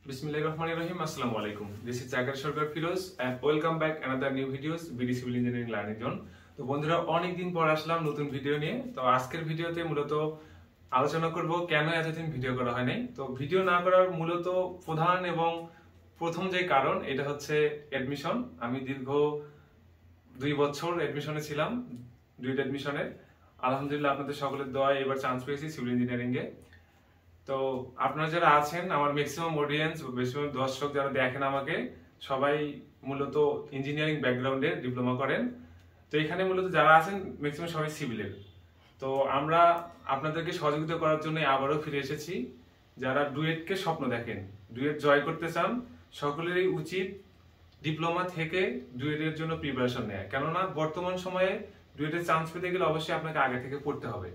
Bismillahirrahmanirrahim. Assalamu alaikum. This is Zakir Sarkar Firoz and welcome back another new videos BD Civil Engineering Learning Zone. তো বন্ধুরা অনেক দিন পর আসলাম নতুন video নিয়ে। তো আজকের ভিডিওতে মূলত আলোচনা করব কেন এতদিন ভিডিও করা হয় নাই। তো ভিডিও না করার মূলত প্রধান এবং প্রথম যে কারণ এটা হচ্ছে অ্যাডমিশন। আমি দীর্ঘ 2 বছর অ্যাডমিশনে ছিলাম, ডুয়েট অ্যাডমিশনে। আলহামদুলিল্লাহ আপনাদের সকলের দোয়ায় এবার চান্স পেয়েছি সিভিল ইঞ্জিনিয়ারিং এ। তো আপনারা যারা আছেন আমার ম্যাক্সিমাম অডিয়েন্স ম্যাক্সিমাম দর্শক যারা দেখেন আমাকে সবাই মূলত ইঞ্জিনিয়ারিং ব্যাকগ্রাউন্ডে ডিপ্লোমা করেন। তো এখানে মূলত যারা আছেন ম্যাক্সিমাম সবাই সিভিলের। তো আমরা আপনাদেরকে সহযোগিতা করার জন্য আবারও ফিরে এসেছি। যারা ডুয়েটকে স্বপ্ন দেখেন, ডুয়েট জয় করতে চান, সকলেরই উচিত ডিপ্লোমা থেকে ডুয়েটের জন্য প্রিপারেশন নেওয়া। কেননা বর্তমান সময়ে ডুয়েটের চান্স পেতে গেলে অবশ্যই আপনাকে আগে থেকে পড়তে হবে।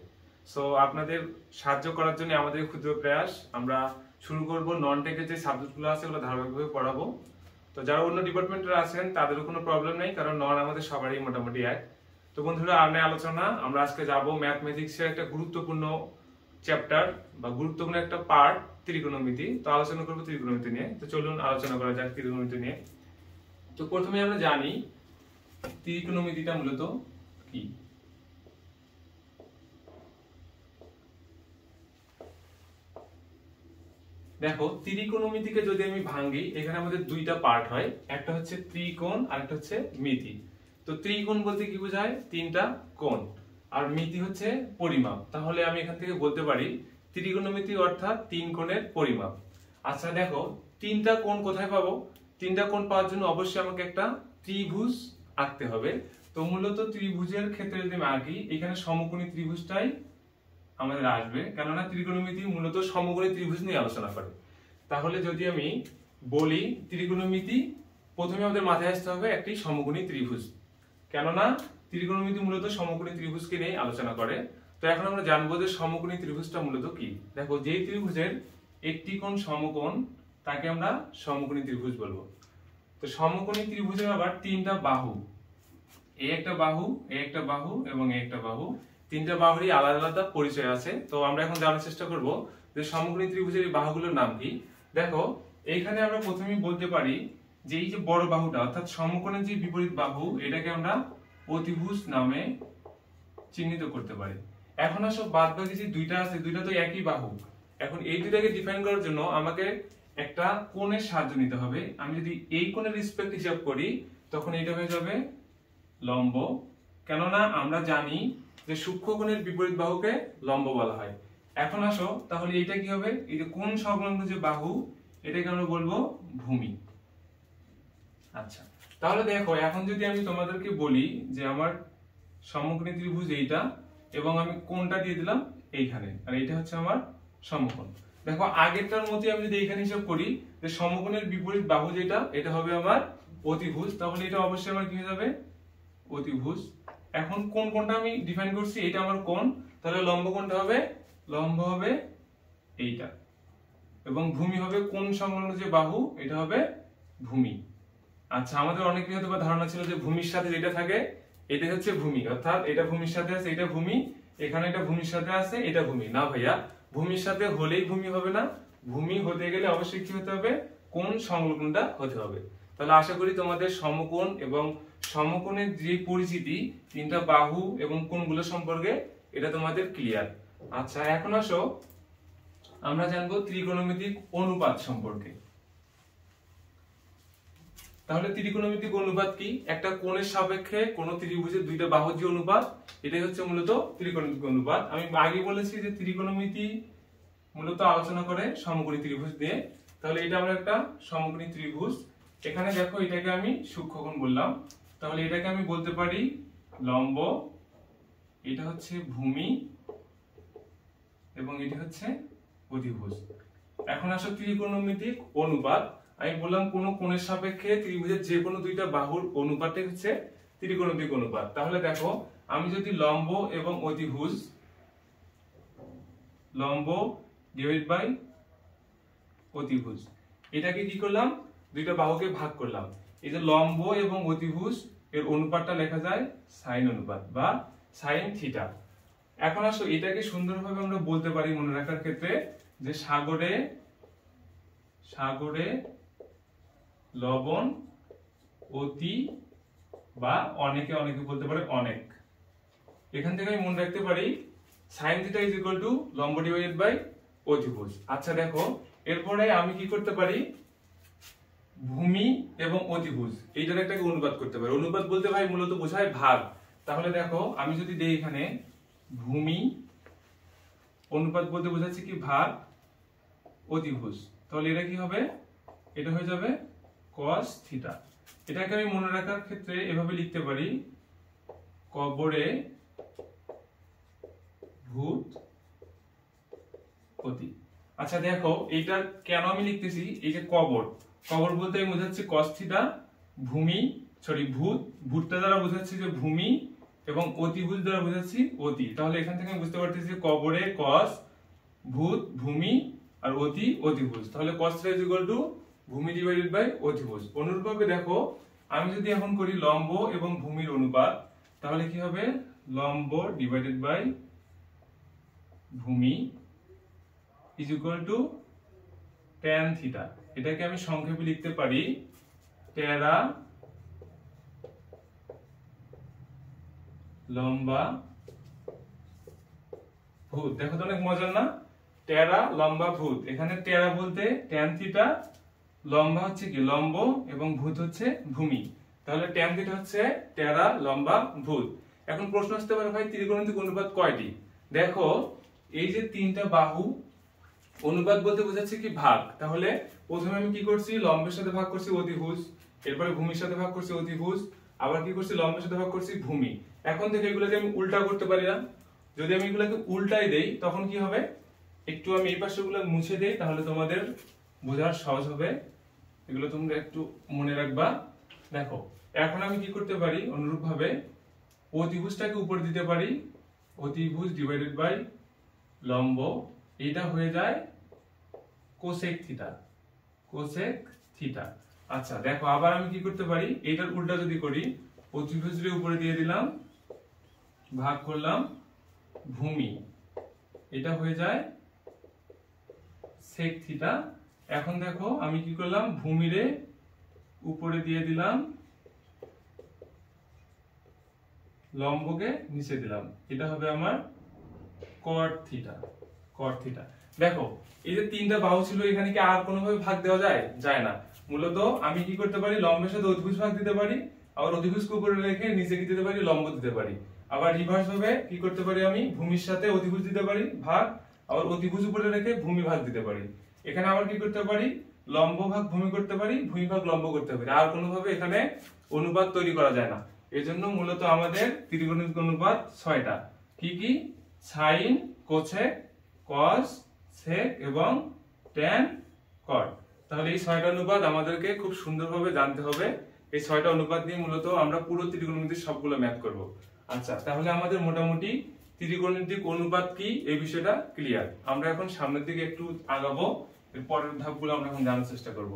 সো আপনাদের সাহায্য করার জন্য আমাদের ক্ষুদ্র প্রয়াস। আমরা শুরু করব নন টেকের যে সাবজেক্টগুলো আছে ওগুলো ধারাবাহিকভাবে পড়াবো। তো যারা অন্য ডিপার্টমেন্টের আছেন তাদেরও কোনো প্রবলেম নেই, কারণ নন আমাদের সবারই মোটামুটি এক। তো বন্ধুরা আনে আলোচনা আমরা আজকে যাব ম্যাথমেটিক্সের একটা গুরুত্বপূর্ণ চ্যাপ্টার বা গুরুত্বপূর্ণ একটা পার্ট ত্রিকোণমিতি। তো আলোচনা করব ত্রিকোণমিতি নিয়ে। তো চলুন আলোচনা করা যাক ত্রিকোণমিতি নিয়ে। তো প্রথমে আমরা জানি ত্রিকোণমিতিটা মূলত কি। দেখো ত্রিকোণমিতিকে যদি আমি ভাঙি এখানে আমাদের দুইটা পার্ট হয়, একটা হচ্ছে ত্রিকোণ আর একটা হচ্ছে মিতি। তো ত্রিকোণ বলতে কি বোঝায়? তিনটা কোণ। আর মিতি হচ্ছে পরিমাপ। তাহলে আমি এখান থেকে বলতে পারি ত্রিকোণমিতি অর্থাৎ তিন কোণের পরিমাপ। আচ্ছা দেখো তিনটা কোণ কোথায় পাবো? তিনটা কোণ পাওয়ার জন্য অবশ্যই আমাকে একটা ত্রিভুজ আঁকতে হবে। তো মূলত ত্রিভুজের ক্ষেত্রে যদি আমি আঁকি এখানে সমকোণী ত্রিভুজটাই আমাদের আসবে, কেননা ত্রিকোণমিতি মূলত সমকোণী ত্রিভুজ নিয়ে আলোচনা করে। তাহলে যদি আমি বলি ত্রিকোণমিতি, প্রথমে আমাদের মাথায় আসতে হবে একটি সমকোণী ত্রিভুজ, কেননা ত্রিকোণমিতি মূলত সমকোণী ত্রিভুজকে নিয়ে আলোচনা করে। তো এখন আমরা জানবো যে সমকোণী ত্রিভুজটা মূলত কি। দেখো যেই ত্রিভুজের একটি কোণ সমকোণ তাকে আমরা সমকোণী ত্রিভুজ বলবো। তো সমকোণী ত্রিভুজের আবার তিনটা বাহু, এই একটা বাহু, এই একটা বাহু এবং এই একটা বাহু, তিনটা বাহুরই আলাদা আলাদা পরিচয় আছে। তো আমরা এখন জানার চেষ্টা করব যে সমকোণী ত্রিভুজের এই বাহুগুলোর নাম কি। দেখো এইখানে আমরা প্রথমেই বলতে পারি যে এই যে বড় বাহুটা অর্থাৎ সমকোণের যে বিপরীত বাহু এটাকে আমরা অতিভুজ নামে চিহ্নিত করতে পারি। এখন আসো বাদ বাকি যে দুইটা আছে দুইটা তো একই বাহু। এখন এই দুইটাকে ডিফাইন করার জন্য আমাকে একটা কোণের সাহায্য নিতে হবে। আমি যদি এই কোণের রেসপেক্ট হিসাব করি তখন এটা হয়ে যাবে লম্ব, কেননা আমরা জানি যে সূক্ষ্মকোণের বিপরীত বাহুকে লম্ব বলা হয়। এখন আসো তাহলে এটা কি হবে? এই যে কোণ সংলগ্ন যে বাহু এটাকে আমরা বলবো ভূমি। আচ্ছা তাহলে দেখো এখন যদি আমি তোমাদেরকে বলি যে আমার সমকোণী ত্রিভুজ এইটা এবং আমি কোণটা দিয়ে দিলাম এইখানে, আর এইটা হচ্ছে আমার সমকোণ। দেখো আগেরটার মতোই আমি যদি এইখানে হিসাব করি যে সমকোণের বিপরীত বাহু যেটা এটা হবে আমার অতিভুজ, তাহলে এটা অবশ্যই আমার কি হয়ে যাবে? অতিভুজ। এখন কোন কোণটা আমি ডিফাইন করছি এটা আমার কোণ, তাহলে লম্ব কোণটা হবে লম্ব হবে এইটা, এবং ভূমি হবে কোণ সংলগ্ন যে বাহু এটা হবে ভূমি। আচ্ছা আমাদের অনেকেরই হয়তো ধারণা ছিল যে ভূমির সাথে যেটা থাকে এটা হচ্ছে ভূমি, অর্থাৎ এটা ভূমির সাথে আছে এটা ভূমি, এখানে এটা ভূমির সাথে আছে এটা ভূমি। না ভাইয়া, ভূমির সাথে হলেই ভূমি হবে না, ভূমি হতে গেলে অবশ্যই কি হতে হবে? কোণ সংলগ্নটা হতে হবে। তাহলে আশা করি তোমাদের সমকোণ এবং সমকোণের যে পরিচিতি তিনটা বাহু এবং কোণগুলো সম্পর্কে এটা তোমাদের ক্লিয়ার। আচ্ছা এখন আসো আমরা জানবো ত্রিকোণমিতিক অনুপাত সম্পর্কে। তাহলে ত্রিকোণমিতিক অনুপাত কি? একটা কোণের সাপেক্ষে কোন ত্রিভুজের দুইটা বাহুর যে অনুপাত এটাই হচ্ছে মূলত ত্রিকোণমিতিক অনুপাত। আমি আগে বলেছি যে ত্রিকোণমিতি মূলত আলোচনা করে সমকোণী ত্রিভুজ নিয়ে। তাহলে এটা আমরা একটা সমকোণী ত্রিভুজ। এখানে দেখো এটাকে আমি সূক্ষ্মকোণ বললাম, তাহলে এটাকে আমি বলতে পারি লম্ব, এটা হচ্ছে ভূমি এবং এটা হচ্ছে অতিভুজ। এখন আসো ত্রিকোণমিতিক অনুপাত। আমি বললাম কোন কোণের সাপেক্ষে ত্রিভুজের যে কোনো দুইটা বাহুর অনুপাতই হচ্ছে ত্রিকোণমিতিক অনুপাত। তাহলে দেখো আমি যদি লম্ব এবং অতিভুজ, লম্ব ডিভাইড বাই অতিভুজ, এটাকে কি করলাম? দুইটা বাহুকে ভাগ করলাম। এই যে লম্ব এবং অতিভুজ এর অনুপাতটা লেখা যায় সাইন অনুপাত বা সাইন থিটা। এখন আসো এটাকে সুন্দরভাবে আমরা বলতে পারি মনে রাখার ক্ষেত্রে যে সাগরে সাগরে লবণ অতি বা অনেকে অনেকে বলতে পারে অনেক। এখান থেকে আমি মনে রাখতে পারি sin θ ইজ ইকুয়াল টু লম্ব ডিভাইডেড বাই অতিভুজ। আচ্ছা দেখো এরপরে আমি কি করতে পারি, ভূমি এবং অতিভুজ এইটার একটা অনুপাত করতে পারি। অনুপাত বলতে ভাই মূলত বোঝায় ভাগ। তাহলে দেখো আমি যদি দেই এখানে ভূমি, অনুপাত বলতে বোঝাচ্ছে কি ভাগ অতিভুজ, তাহলে এটা কি হবে, এটা হয়ে যাবে cos θ। এটাকে আমি মনে রাখার ক্ষেত্রে এভাবে লিখতে পারি কবরে ভূত অতি। আচ্ছা দেখো এইটা কেন আমি লিখতেছি, এই যে কবর, কবর বলতে আমি বোঝাচ্ছি cos θ, ভূমি ভূত, ভূতটা দ্বারা বোঝাচ্ছি যে ভূমি এবং অতিভুজ দ্বারা বোঝাচ্ছি অতি। তাহলে এখান থেকে আমি বুঝতে পারতেছি কবরে cos, ভূত ভূমি আর অতি অতিভুজ। তাহলে cos θ ইজ ইকুয়াল টু ভূমি ডিভাইডেড বাই অতিভুজ। অনুরূপভাবে দেখো আমি যদি এখন করি লম্ব এবং ভূমির অনুপাত, তাহলে কি হবে, লম্ব ডিভাইডেড বাই ভূমি ইজ ইকুয়াল টু tan θ। এটাকে আমি সংক্ষেপে লিখতে পারি টেরা লম্বা ভূত। দেখো তো অনেক মজার না, টেরা লম্বা ভূত। এখানে টেরা বলতে tan θ, লম্বা হচ্ছে কি লম্ব এবং ভূত হচ্ছে ভূমি। তাহলে tan θ হচ্ছে টেরা লম্বা ভূত। এখন প্রশ্ন আসতে পারে ভাই ত্রিকোণমিতিক অনুপাত কয়টি? দেখো এই যে তিনটা বাহু, অনুপাত বলতে বোঝাচ্ছে কি ভাগ। তাহলে প্রথমে আমি কি করছি, লম্বের সাথে ভাগ করছি অতিভুজ, এরপরে ভূমির সাথে ভাগ করছি অতিভুজ, আবার কি করছি লম্বের সাথে ভাগ করছি ভূমি। এখন থেকে এগুলোকে আমি উল্টা করতে পারি না? যদি আমি এগুলোকে উল্টাই দেই তখন কি হবে, একটু আমি এই পাশেগুলো মুছে দেই তাহলে তোমাদের বোঝার সহজ হবে। এগুলো তোমরা একটু মনে রাখবা। দেখো এখন আমি কি করতে পারি, অনুরূপ ভাবে অতিভুজটাকে উপরে দিতে পারি, অতিভুজ ডিভাইডেড বাই লম্ব, এটা হয়ে যায় কোসেক থিটা, কোসেক থিটা। আচ্ছা দেখো আবার আমি কি করতে পারি, এটার উল্টা যদি করি, অতিভুজের উপরে দিয়ে দিলাম, ভাগ করলাম ভূমি, এটা হয়ে যায় সেক থিটা। এখন দেখো আমি কি করলাম, ভূমিরে উপরে দিয়ে দিলাম, লম্বকে নিচে দিলাম, এটা হবে আমার কট থিটা, কট থিটা। দেখো এই যে তিনটা বাহু ছিল, এখানে কি আর কোনোভাবে ভাগ দেওয়া যায়? যায় না। মূলত আমি কি করতে পারি, লম্বের সাথে অতিভুজ ভাগ দিতে পারি, আবার অতিভুজকে উপরে রেখে নিচে কি দিতে পারি, লম্ব দিতে পারি। আবার রিভার্স ভাবে কি করতে পারি, আমি ভূমির সাথে অতিভুজ দিতে পারি ভাগ, আবার অতিভুজ উপরে রেখে ভূমি ভাগ দিতে পারি। এখানে আবার কি করতে পারি, লম্ব ভাগ ভূমি করতে পারি, ভূমি ভাগ লম্ব করতে পারি। আর কোনোভাবে এখানে অনুপাত তৈরি করা যায় না। এজন্য মূলত আমাদের ত্রিকোণমিতিক অনুপাত 6টা। কি কি? সাইন, কোসেক, কস, সেক এবং ট্যান, কট। তাহলে এই 6টা অনুপাত আমাদেরকে খুব সুন্দরভাবে জানতে হবে। এই 6টা অনুপাত দিয়ে মূলত আমরা পুরো ত্রিকোণমিতির সবগুলো ম্যাথ করব। আচ্ছা তাহলে আমাদের মোটামুটি ত্রিকোণমিতিক অনুপাত কি এই বিষয়টা ক্লিয়ার। আমরা এখন সামনের দিকে একটু আগাবো, এর পরের ধাপগুলো আমরা এখন জানার চেষ্টা করব।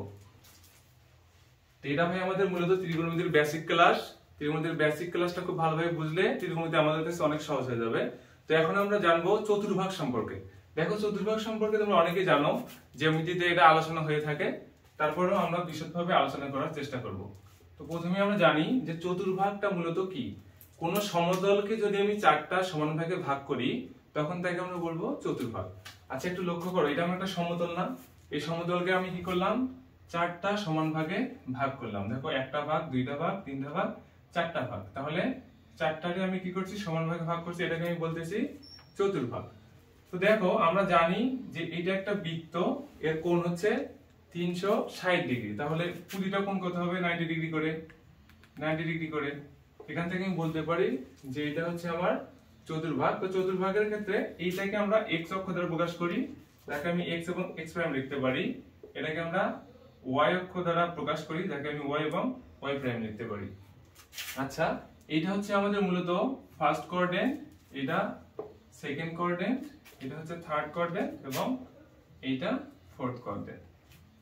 তো এটা ভাই আমাদের মূলত ত্রিকোণমিতির বেসিক ক্লাস। ত্রিকোণমিতির বেসিক ক্লাসটা খুব ভালোভাবে বুঝলে ত্রিকোণমিতি আমাদের কাছে অনেক সহজ হয়ে যাবে। তো এখন আমরা জানবো চতুর্ভাগ সম্পর্কে। দেখো চতুর্ভাগ সম্পর্কে তোমরা অনেকেই জানো, জ্যামিতিতে এটা আলোচনা হয়ে থাকে, তারপরেও আমরা বিশদভাবে আলোচনা করার চেষ্টা করব। তো প্রথমে আমরা জানি যে চতুর্ভাগটা মূলত কি। কোন সমতলকে যদি আমি 4টা সমান ভাগে ভাগ করি তখন তাকে আমরা বলবো চতুর্ভাগ। আচ্ছা একটু লক্ষ্য করো, এটা আমার একটা সমতল না? এই সমতলকে আমি কি করলাম, 4টা সমান ভাগে ভাগ করলাম। দেখো 1টা ভাগ, 2টা ভাগ, 3টা ভাগ, 4টা ভাগ। তাহলে 4টাকে আমি কি করছি, সমান ভাগে ভাগ করছি, এটাকে আমি বলতেছি চতুর্ভাগ। তো দেখো আমরা জানি যে এটা একটা বৃত্ত, এর কোণ হচ্ছে 360 ডিগ্রি। তাহলে প্রতিটা কোণ কত হবে, 90 ডিগ্রি করে, 90 ডিগ্রি করে। এখান থেকে আমি বলতে পারি যে এটা হচ্ছে আমার চতুর্ভাগ। তো চতুর্ভাগের ক্ষেত্রে এইটাকে আমরা x অক্ষ দ্বারা প্রকাশ করি, যাকে আমি x এবং x প্রাইম লিখতে পারি। এটাকে আমরা y অক্ষ দ্বারা প্রকাশ করি, যাকে আমি y এবং y প্রাইম লিখতে পারি। আচ্ছা এটা হচ্ছে আমাদের মূলত ফার্স্ট কোঅর্ডিনেট, এটা সেকেন্ড কোঅর্ডিনেট, এটা হচ্ছে থার্ড কোঅর্ডিনেট এবং এইটা ফোর্থ কোঅর্ডিনেট।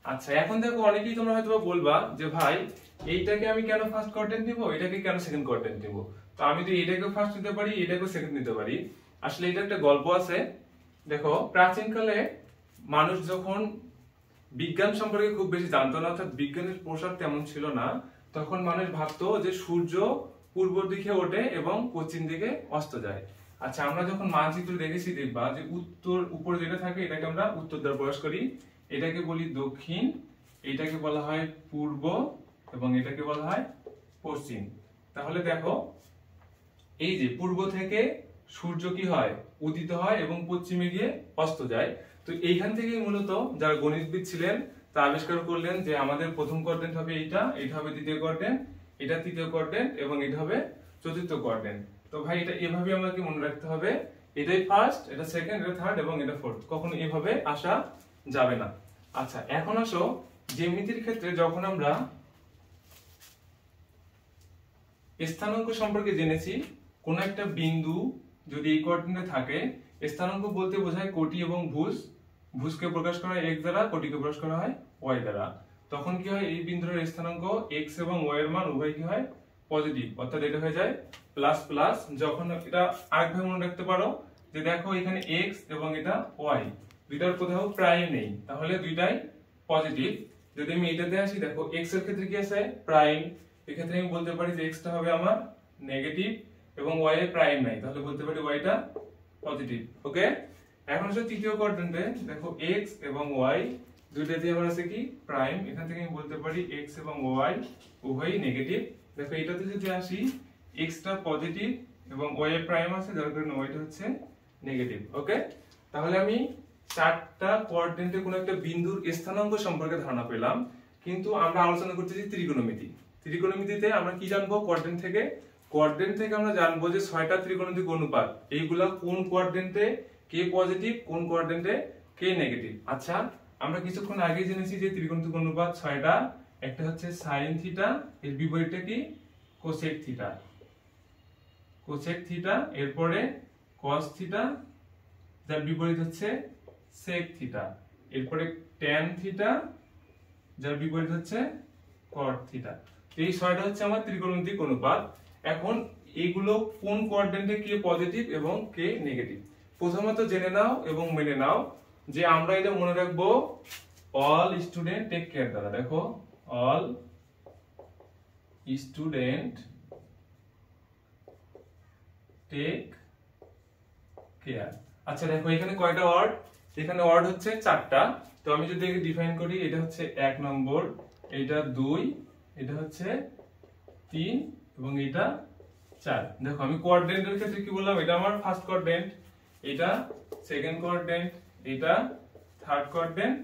আচ্ছা এখন দেখো অনেকেই তোমরা হয়তো বলবা যে ভাই এইটাকে আমি কেন ফার্স্ট কোঅর্ডিনেট নিব, এটাকে কেন সেকেন্ড কোঅর্ডিনেট নিব? তো আমি তো এটাকেও ফার্স্ট নিতে পারি, এটাকেও সেকেন্ড নিতে পারি। আসলে এটা একটা গল্প আছে। দেখো প্রাচীনকালে মানুষ যখন বিজ্ঞান সম্পর্কে খুব বেশি জানতো না, অর্থাৎ বিজ্ঞানের পোশাক তেমন ছিল না, তখন মানুষ ভাবতো যে সূর্য পূর্ব দিকে ওঠে এবং পশ্চিম দিকে অস্ত যায়। আচ্ছা, আমরা যখন মানচিত্র দেখেছি দেখবা যে উত্তর উপরে যেটা থাকে এটাকে আমরা উত্তর দ্বারা প্রকাশ করি, এটাকে বলি দক্ষিণ, এটাকে বলা হয় পূর্ব এবং এটাকে বলা হয় পশ্চিম। তাহলে দেখো এই যে পূর্ব থেকে সূর্য কি হয়, উদিত হয় এবং পশ্চিমে গিয়ে অস্ত যায়। তো এইখান থেকে মূলত যারা গণিতবিদ ছিলেন তা আবিষ্কার করলেন যে আমাদের প্রথম কোয়াড্রেন্ট হবে এইটা, এটা হবে দ্বিতীয় কোয়াড্রেন্ট, এটা তৃতীয় কোয়াড্রেন্ট এবং এটা হবে চতুর্থ কোয়াড্রেন্ট। তো ভাই এটা এভাবে আমাকে মনে রাখতে হবে, এটাই ফার্স্ট, এটা সেকেন্ড, এটা থার্ড এবং এটা ফোর্থ, কখনো এভাবে আসা যাবে না। আচ্ছা, এখন আসো জ্যামিতির ক্ষেত্রে যখন আমরা স্থানাঙ্ক সম্পর্কে জেনেছি, কোন একটা বিন্দু যদি এই কোঅর্ডিনেটে থাকে, স্থানাঙ্ক বলতে বোঝায় কোটি এবং ভুজ, ভুজকে প্রকাশ করা হয় x দ্বারা, কোটিকে প্রকাশ করা হয় y দ্বারা। তখন কি হয়, এই বিন্দুর স্থানাঙ্ক x এবং y এর মান উভয় কি হয় পজিটিভ, অর্থাৎ এটা হয়ে যায় প্লাস প্লাস। যখন এটা আরেকভাবে মনে রাখতে পারো যে দেখো এখানে x এবং এটা y, দুইটার কোথাও প্রাইম নেই, তাহলে দুইটাই পজিটিভ। যদি আমি এটাতে আসি, দেখো x এর ক্ষেত্রে কি আছে প্রাইম, এক্ষেত্রে আমি বলতে পারি যে x টা হবে আমার নেগেটিভ এবং y এর প্রাইম নাই, তাহলে বলতে পারি y টা পজিটিভ। ওকে, এখন আসলে তৃতীয় কোয়াড্রেন্টে দেখো x এবং y দুইটাতে আমার আছে কি প্রাইম, এখান থেকে আমি বলতে পারি x এবং y উভয়ই নেগেটিভ। দেখো এটাতে যদি আসি, x টা পজিটিভ এবং y এর প্রাইম আছে, যার কারণে y টা হচ্ছে নেগেটিভ। ওকে, তাহলে আমি চারটা কোয়াড্রেন্টে কোনো একটা বিন্দুর স্থানাঙ্ক সম্পর্কে ধারণা পেলাম। কিন্তু আমরা আলোচনা করতেছি ত্রিকোণমিতি। ত্রিকোণমিতিতে আমরা কি জানবো কোয়াড্রেন্ট থেকে? কোয়াড্রেন্ট থেকে আমরা জানবো যে 6টা ত্রিকোণমিতিক অনুপাত, এইগুলা কোন কোয়াড্রেন্টে কে পজিটিভ, কোন কোয়াড্রেন্টে কে নেগেটিভ। আচ্ছা, আমরা কিছুক্ষণ আগে জেনেছি যে ত্রিকোণমিতিক অনুপাত 6টা, একটা হচ্ছে সাইন থিটা, এর বিপরীতটা কি কোসেক থিটা, কোসেক থিটা, এরপরে কস থিটা, যার বিপরীত হচ্ছে সেক থিটা, এরপরে ট্যান থিটা, যার বিপরীত হচ্ছে কট থিটা। এই 6টা হচ্ছে আমার ত্রিকোণমিতিক অনুপাত। এখন এগুলো কোন কোয়াড্রেন্টে কে পজিটিভ এবং কে নেগেটিভ, প্রথমত জেনে নাও এবং মেনে নাও যে আমরা এটা মনে রাখবো অল স্টুডেন্ট টেক কেয়ার দ্বারা। দেখো অল স্টুডেন্ট টেক কেয়ার। আচ্ছা দেখো এখানে কয়টা ওয়ার্ড, এখানে ওয়ার্ড হচ্ছে 4টা। তো আমি যদি একে ডিফাইন করি, এটা হচ্ছে 1 নম্বর, এটা 2, এটা হচ্ছে 3 এবং এটা 4। দেখো আমি কোয়াড্রেন্টের ক্ষেত্রে কি বললাম, এটা আমার ফার্স্ট কোয়াড্রেন্ট, এটা সেকেন্ড কোয়াড্রেন্ট, এটা থার্ড কোয়াড্রেন্ট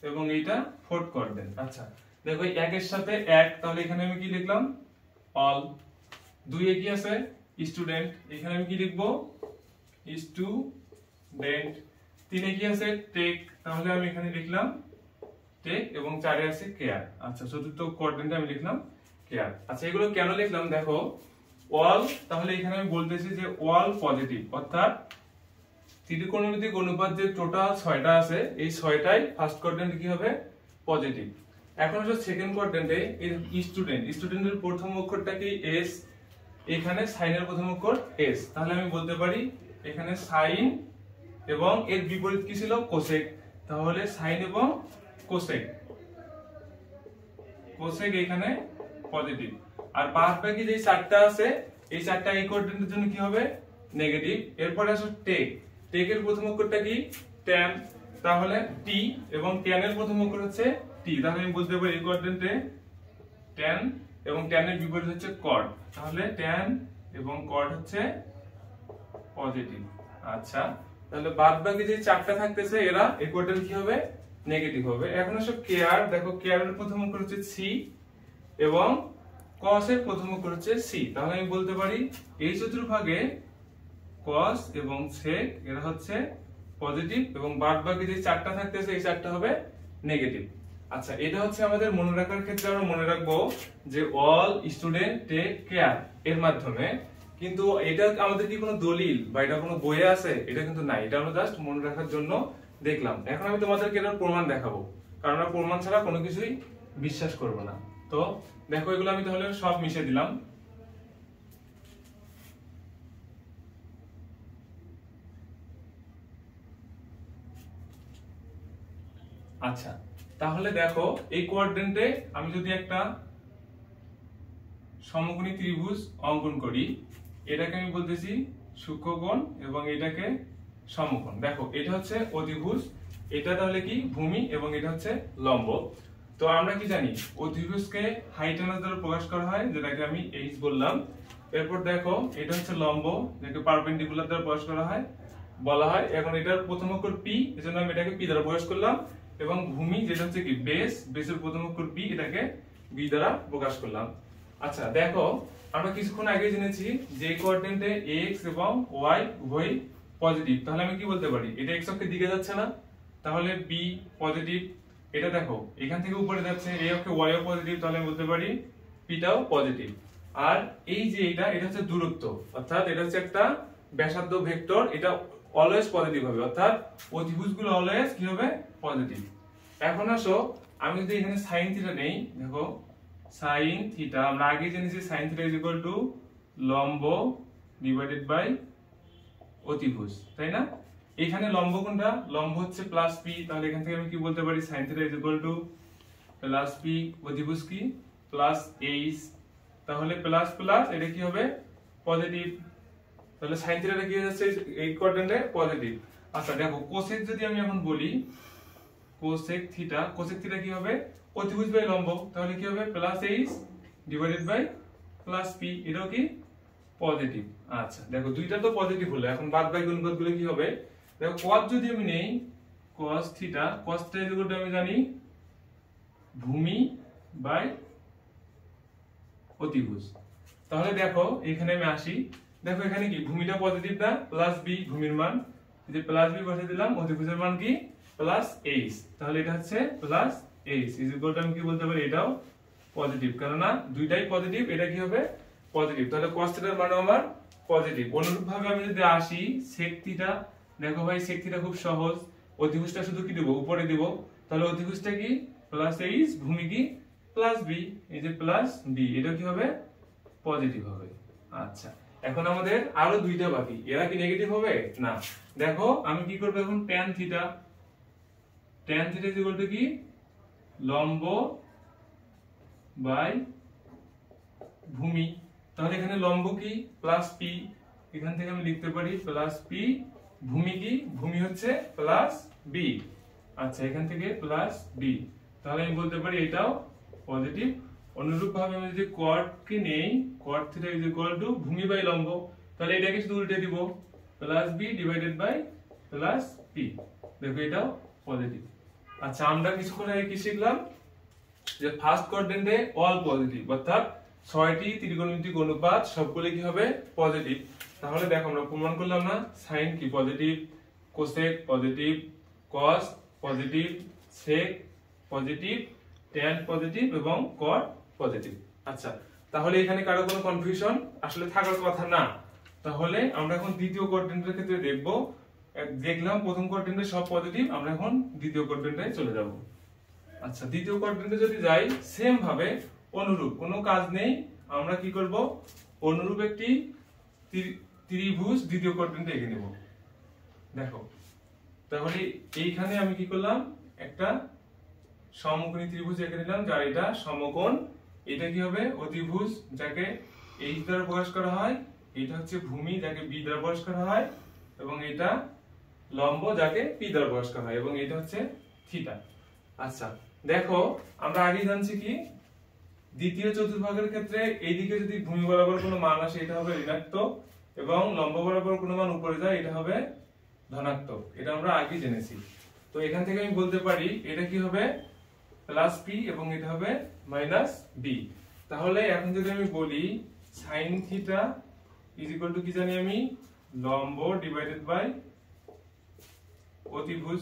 এবং এটা ফোর্থ কোয়াড্রেন্ট। আচ্ছা দেখো 1 এর সাথে 1, তাহলে এখানে আমি কি লিখলাম অল। 2 এ কি আছে স্টুডেন্ট, এখানে আমি কি লিখবো স্টুডেন্ট। 3 এ কি আছে টেক, তাহলে আমি এখানে লিখলাম টেক এবং 4 এ আছে কেয়ার। আচ্ছা চতুর্থ কোয়াড্রেন্টে আমি লিখলাম কেয়ার। আচ্ছা এগুলো কেন লিখলাম দেখো, অল, তাহলে এখানে আমি বলতেছি যে অল পজিটিভ, অর্থাৎ ত্রিকোণমিতিক অনুপাত যে টোটাল 6টা আছে, এই 6টাই ফার্স্ট কোয়াড্রেন্টে কি হবে পজিটিভ। এখন হচ্ছে সেকেন্ড কোয়াড্রেন্টে স্টুডেন্ট, স্টুডেন্টের প্রথম অক্ষরটা কি এস, এখানে সাইনের প্রথম অক্ষর এস, তাহলে আমি বলতে পারি এখানে সাইন এবং এর বিপরীত কি ছিল কোসেক, তাহলে সাইন এবং কোসেক, কোসেক এখানে পজিটিভ। আর বাদ বাকি যে 4টা আছে, এই 4টা এই কোয়াড্রেন্টের জন্য কি হবে নেগেটিভ। এরপরে আসো টেক, টেকের প্রথম অক্ষরটা কি ট্যান, তাহলে টি এবং ট্যানের প্রথম অক্ষর হচ্ছে টি, তাহলে আমি বলতে পারি এই কোয়াড্রেন্টে ট্যান এবং ট্যানের বিপরীত হচ্ছে কট, তাহলে ট্যান এবং কট হচ্ছে পজিটিভ। আচ্ছা তাহলে বাদ বাকি যে 4টা থাকতেছে এরা এই কোয়াড্রেন্ট কি হবে নেগেটিভ হবে। এখন আসো কেয়ার, দেখো কেয়ারের প্রথম অক্ষর হচ্ছে সি এবং কস এর প্রথম অক্ষর হচ্ছে সি, তাহলে আমি বলতে পারি এই চতুর্ভাগে কস এবং সেক এরা হচ্ছে পজিটিভ এবং বাদ বাকি যে 4টা থাকতেছে এই 4টা হবে নেগেটিভ। আচ্ছা এটা হচ্ছে আমাদের মনে রাখার ক্ষেত্রে আমরা মনে রাখবো যে অল স্টুডেন্ট টেক কেয়ার এর মাধ্যমে, কিন্তু এটা আমাদের কি কোনো দলিল বা এটা কোনো বইয়ে আছে, এটা কিন্তু নাই, এটা আমরা জাস্ট মনে রাখার জন্য দেখলাম। এখন আমি তোমাদেরকে এটার প্রমাণ দেখাবো, কারণ আমরা প্রমাণ ছাড়া কোনো কিছুই বিশ্বাস করব না। তো দেখো এগুলো আমি তাহলে সব মিশিয়ে দিলাম। আচ্ছা তাহলে দেখো এই কোয়াড্রেন্টে আমি যদি একটা সমকোণী ত্রিভুজ অঙ্কন করি, এটাকে আমি বলতেছি সূক্ষ্মকোণ এবং এটাকে সমকোণ। দেখো এটা হচ্ছে অতিভুজ, এটা তাহলে কি ভূমি, এবং এটা হচ্ছে লম্ব। তো আমরা কি জানি অতিভুজকে হাইটেনাস দ্বারা প্রকাশ করা হয়, যেটাকে আমি এইচ বললাম। এরপর দেখো এটা হচ্ছে লম্ব, যেটাকে পারপেন্ডিকুলার দ্বারা প্রকাশ করা হয় বলা হয়। এখন এটার প্রথম অক্ষর পি, এজন্য আমি এটাকে পি দ্বারা প্রকাশ করলাম, এবং ভূমি যেটা হচ্ছে কি বেস, বেসের প্রথম অক্ষর পি, এটাকে বি দ্বারা প্রকাশ করলাম। আচ্ছা দেখো আমরা কিছুক্ষণ আগে জেনেছি যে কোঅর্ডিনেটে x এবং y উভয় পজিটিভ, তাহলে আমি কি বলতে পারি এটা x অক্ষের দিকে যাচ্ছে না, তাহলে b পজিটিভ। এটা দেখো এখান থেকে উপরে যাচ্ছে, এই অক্ষে y ও পজিটিভ, তাহলে আমি বলতে পারি p টাও পজিটিভ। আর এই যে এটা হচ্ছে দূরত্ব, অর্থাৎ এটা হচ্ছে একটা ব্যাসার্ধ ভেক্টর, এটা অলওয়েজ পজিটিভ হবে, অর্থাৎ অতিভুজগুলো অলওয়েজ কি হবে পজিটিভ। এখন আসো আমি যদি এখানে sin থিটা নেই, দেখো sin থিটা আমরা আগে জেনেছি sin theta is equal two লম্ব ডিভাইডেড বাই অতিভুজ, তাই না? এখানে লম্ব কোনটা? লম্ব হচ্ছে প্লাস p, তাহলে এখান থেকে আমি কি বলতে পারি sin theta is equal two plus p, অতিভুজ কি প্লাস h, তাহলে প্লাস প্লাস এটা কি হবে পজিটিভ, তাহলে sin থিটাটা কি হয়ে যাচ্ছে এই কোঅর্ডিনেটে পজিটিভ। আচ্ছা দেখো কোসেক যদি আমি এখন বলি কোসেক থিটা কি হবে অতিভুজ বাই লম্ব, তাহলে কি হবে plus h divided by plus p, এটাও কি পজিটিভ। আচ্ছা দেখো দুইটা তো পজিটিভ হলো, এখন বাদ বাকি অনুপাতগুলো কি হবে? দেখো cos যদি আমি নেই cos থিটা ইকুয়াল টু আমি জানি ভূমি বাই অতিভুজ। তাহলে দেখো এখানে আমি আসি, দেখো এখানে কি ভূমিটা পজিটিভ না, প্লাস b ভূমির মান, যদি প্লাস b বসিয়ে দিলাম, অতিভুজের মান কি প্লাস h, তাহলে এটা হচ্ছে plus h is equal two আমি কি বলতে পারি এটাও পজিটিভ, কারণ না দুইটাই পজিটিভ, এটা কি হবে পজিটিভ, তাহলে cos থিটার মানও আমার পজিটিভ। অনুরূপভাবে আমি যদি আসি sec থিটা, দেখো ভাই sec থিটা খুব সহজ, অতিভুজটা শুধু কি দেব উপরে দেব, তাহলে অতিভুজটা কি প্লাস h, ভূমি কি প্লাস b, এই যে প্লাস b, এটা কি হবে পজিটিভ হবে। আচ্ছা এখন আমাদের আরো দুইটা বাকি, এরা কি নেগেটিভ হবে না? দেখো আমি কি করব এখন tan theta is equal two কি লম্ব বাই ভূমি, তাহলে এখানে লম্ব কি প্লাস p, এখান থেকে আমি লিখতে পারি প্লাস p, ভূমি কি ভূমি হচ্ছে প্লাস b, আচ্ছা এখান থেকে প্লাস b, তাহলে আমি বলতে পারি এটাও পজিটিভ। অনুরূপভাবে আমি যদি cot কে নেই, cot theta is equal to ভূমি বাই লম্ব, তাহলে এটাকে শুধু উল্টে দিব plus b divided by plus p, দেখো এটাও পজিটিভ। আচ্ছা আমরা কিছুক্ষণ আগে কি শিখলাম যে ফার্স্ট কোয়াড্রেন্টে অল পজিটিভ, অর্থাৎ 6টি ত্রিকোণমিতিক অনুপাত সবগুলো কি হবে পজিটিভ। তাহলে দেখো আমরা প্রমাণ করলাম না, sin কি positive, cosec positive, cos positive, sec positive, tan positive এবং cot পজিটিভ। আচ্ছা তাহলে এখানে কারো কোনো কনফিউশন আসলে থাকার কথা না। তাহলে আমরা এখন দ্বিতীয় কোয়াড্রেন্টের ক্ষেত্রে দেখব, দেখলাম প্রথম কোয়াড্রেন্টে সব পজিটিভ, আমরা এখন দ্বিতীয় কোয়াড্রেন্টে চলে যাব। আচ্ছা দ্বিতীয় কোয়াড্রেন্টে যদি যাই, সেম ভাবে অনুরূপ কোনো কাজ নেই, আমরা কি করব অনুরূপ একটি ত্রিভুজ দ্বিতীয় কোয়াড্রেন্টে এঁকে নেব। দেখো তাহলে এইখানে আমি কি করলাম একটা সমকোণী ত্রিভুজ এঁকে নিলাম, যার এটা সমকোণ, এটা কি হবে অতিভুজ যাকে h দ্বারা প্রকাশ করা হয়, এটা হচ্ছে ভূমি যাকে b দ্বারা প্রকাশ করা হয়, এবং এটা লম্ব যাকে p দ্বারা প্রকাশ করা হয়, এবং এটা হচ্ছে থিটা। আচ্ছা দেখো আমরা আগে জানছি কি দ্বিতীয় চতুর্ভাগের ক্ষেত্রে এইদিকে যদি ভূমি বরাবর কোনো মান আসে এটা হবে ঋণাত্মক, এবং লম্ব বরাবর কোনো মান উপরে যায় এটা হবে ধনাত্মক, এটা আমরা আগে জেনেছি। তো এখান থেকে আমি বলতে পারি এটা কি হবে প্লাস p এবং এটা হবে মাইনাস b। তাহলে এখন যদি আমি বলি sin theta is equal two কি জানি আমি লম্ব ডিভাইডেড বাই অতিভুজ,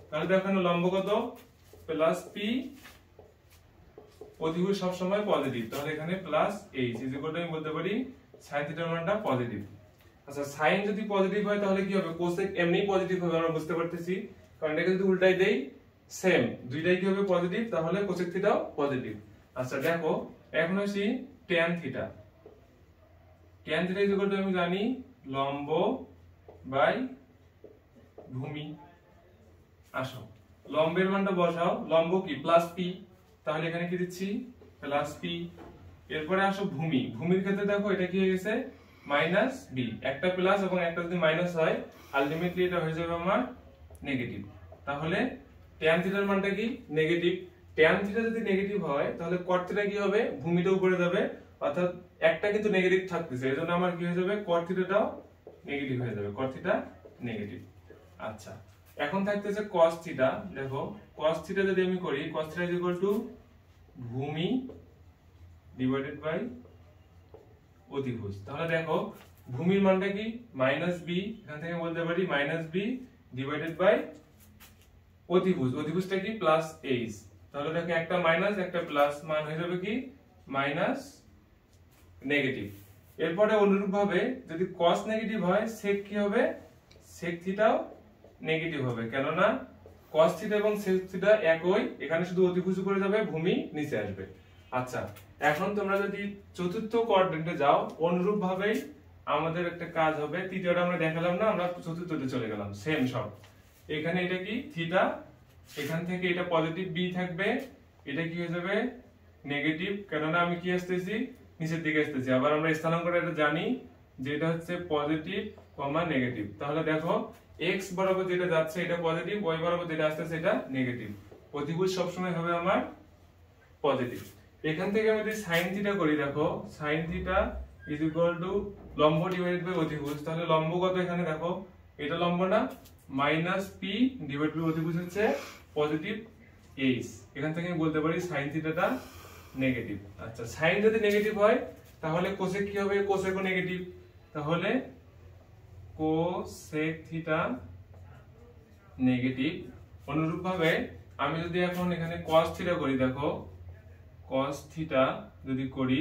তাহলে দেখো এখানে লম্ব কত প্লাস p, অতিভুজ সব সময় পজিটিভ, তাহলে এখানে plus h is equal two আমি বলতে পারি sin থিটার মানটা পজিটিভ। আচ্ছা sin যদি পজিটিভ হয় তাহলে কি হবে কোসেক এমনি পজিটিভ হবে, আমরা বুঝতে পারতেছি, কারণ এটাকে যদি উল্টাই দেই সেম দুইটাই কি হবে পজিটিভ, তাহলে কোসেক থিটাও পজিটিভ। আচ্ছা দেখো এখন আসি tan theta is equal two আমি জানি লম্ব বাই ভূমি। আসো লম্বের মানটা বসাও, লম্ব কি প্লাস পি, তাহলে এখানে কি দিচ্ছি প্লাস পি। এরপরে আসো ভূমি, ভূমির ক্ষেত্রে দেখো এটা কি হয়ে গেছে মাইনাস বি, একটা প্লাস এবং একটা যদি মাইনাস হয় আলটিমেটলি এটা হয়ে যাবে আমার নেগেটিভ। তাহলে ট্যান থিটার মানটা কি নেগেটিভ, ট্যান থিটা যদি নেগেটিভ হয় তাহলে কট থিটা কি হবে ভূমিটা উপরে যাবে, অর্থাৎ একটা কিন্তু নেগেটিভ থাকতেছে, এজন্য আমার কি হয়ে যাবে কট থিটাটাও নেগেটিভ হয়ে যাবে, কট থিটা নেগেটিভ। আচ্ছা এখন থাকতেছে cos থিটা, দেখো cos থিটা যদি আমি করি cos theta is equal to ভূমি ডিভাইডেড বাই অতিভুজ। তাহলে দেখো ভূমির মানটা কি মাইনাস বি, এখান থেকে বলতে পারি মাইনাস বি ডিভাইডেড বাই অতিভুজ, অতিভুজটা কি প্লাস এইচ, তাহলে দেখো একটা মাইনাস একটা প্লাস, মান হয়ে যাবে কি মাইনাস নেগেটিভ। এরপরে অনুরূপভাবে যদি cos নেগেটিভ হয় sec কি হবে, sec থিটাও নেগেটিভ হবে, কেননা cos থিটা এবং sec থিটা একই, এখানে শুধু অতিভুজ উপরে যাবে ভূমি নিচে আসবে। আচ্ছা এখন তোমরা যদি চতুর্থ কোয়াড্রেন্টে যাও অনুরূপভাবেই আমাদের একটা কাজ হবে, তৃতীয়টা আমরা দেখালাম না, আমরা চতুর্থতে চলে গেলাম, সেম সব। এখানে এটা কি থিটা, এখান থেকে এটা পজিটিভ বি থাকবে, এটা কি হয়ে যাবে নেগেটিভ, কেননা আমি কি আসতেছি নিচের দিকে আসতেছি, আবার আমরা স্থানাঙ্কটা এটা জানি যে এটা হচ্ছে পজিটিভ কমা নেগেটিভ। তাহলে দেখো x বরাবর যেটা যাচ্ছে এটা পজিটিভ, y বরাবর যেটা আসছে এটা নেগেটিভ, অতিভুজ সবসময় হবে আমার পজিটিভ। এখান থেকে আমি যদি sin থিটা করি, দেখো sin theta is equal two লম্ব ডিভাইডেড বাই অতিভুজ, তাহলে লম্ব কত এখানে দেখো এটা লম্ব না মাইনাস পি ডিভাইড বাই অতিভুজ হচ্ছে পজিটিভ এইচ, এখান থেকে আমি বলতে পারি sin থিটাটা নেগেটিভ। আচ্ছা sin যদি নেগেটিভ হয় তাহলে কোসেক কি হবে, কোসেকও নেগেটিভ, তাহলে কোসেক থিটা নেগেটিভ। অনুরূপভাবে আমি যদি এখন এখানে cos থিটা করি, দেখো cos থিটা যদি করি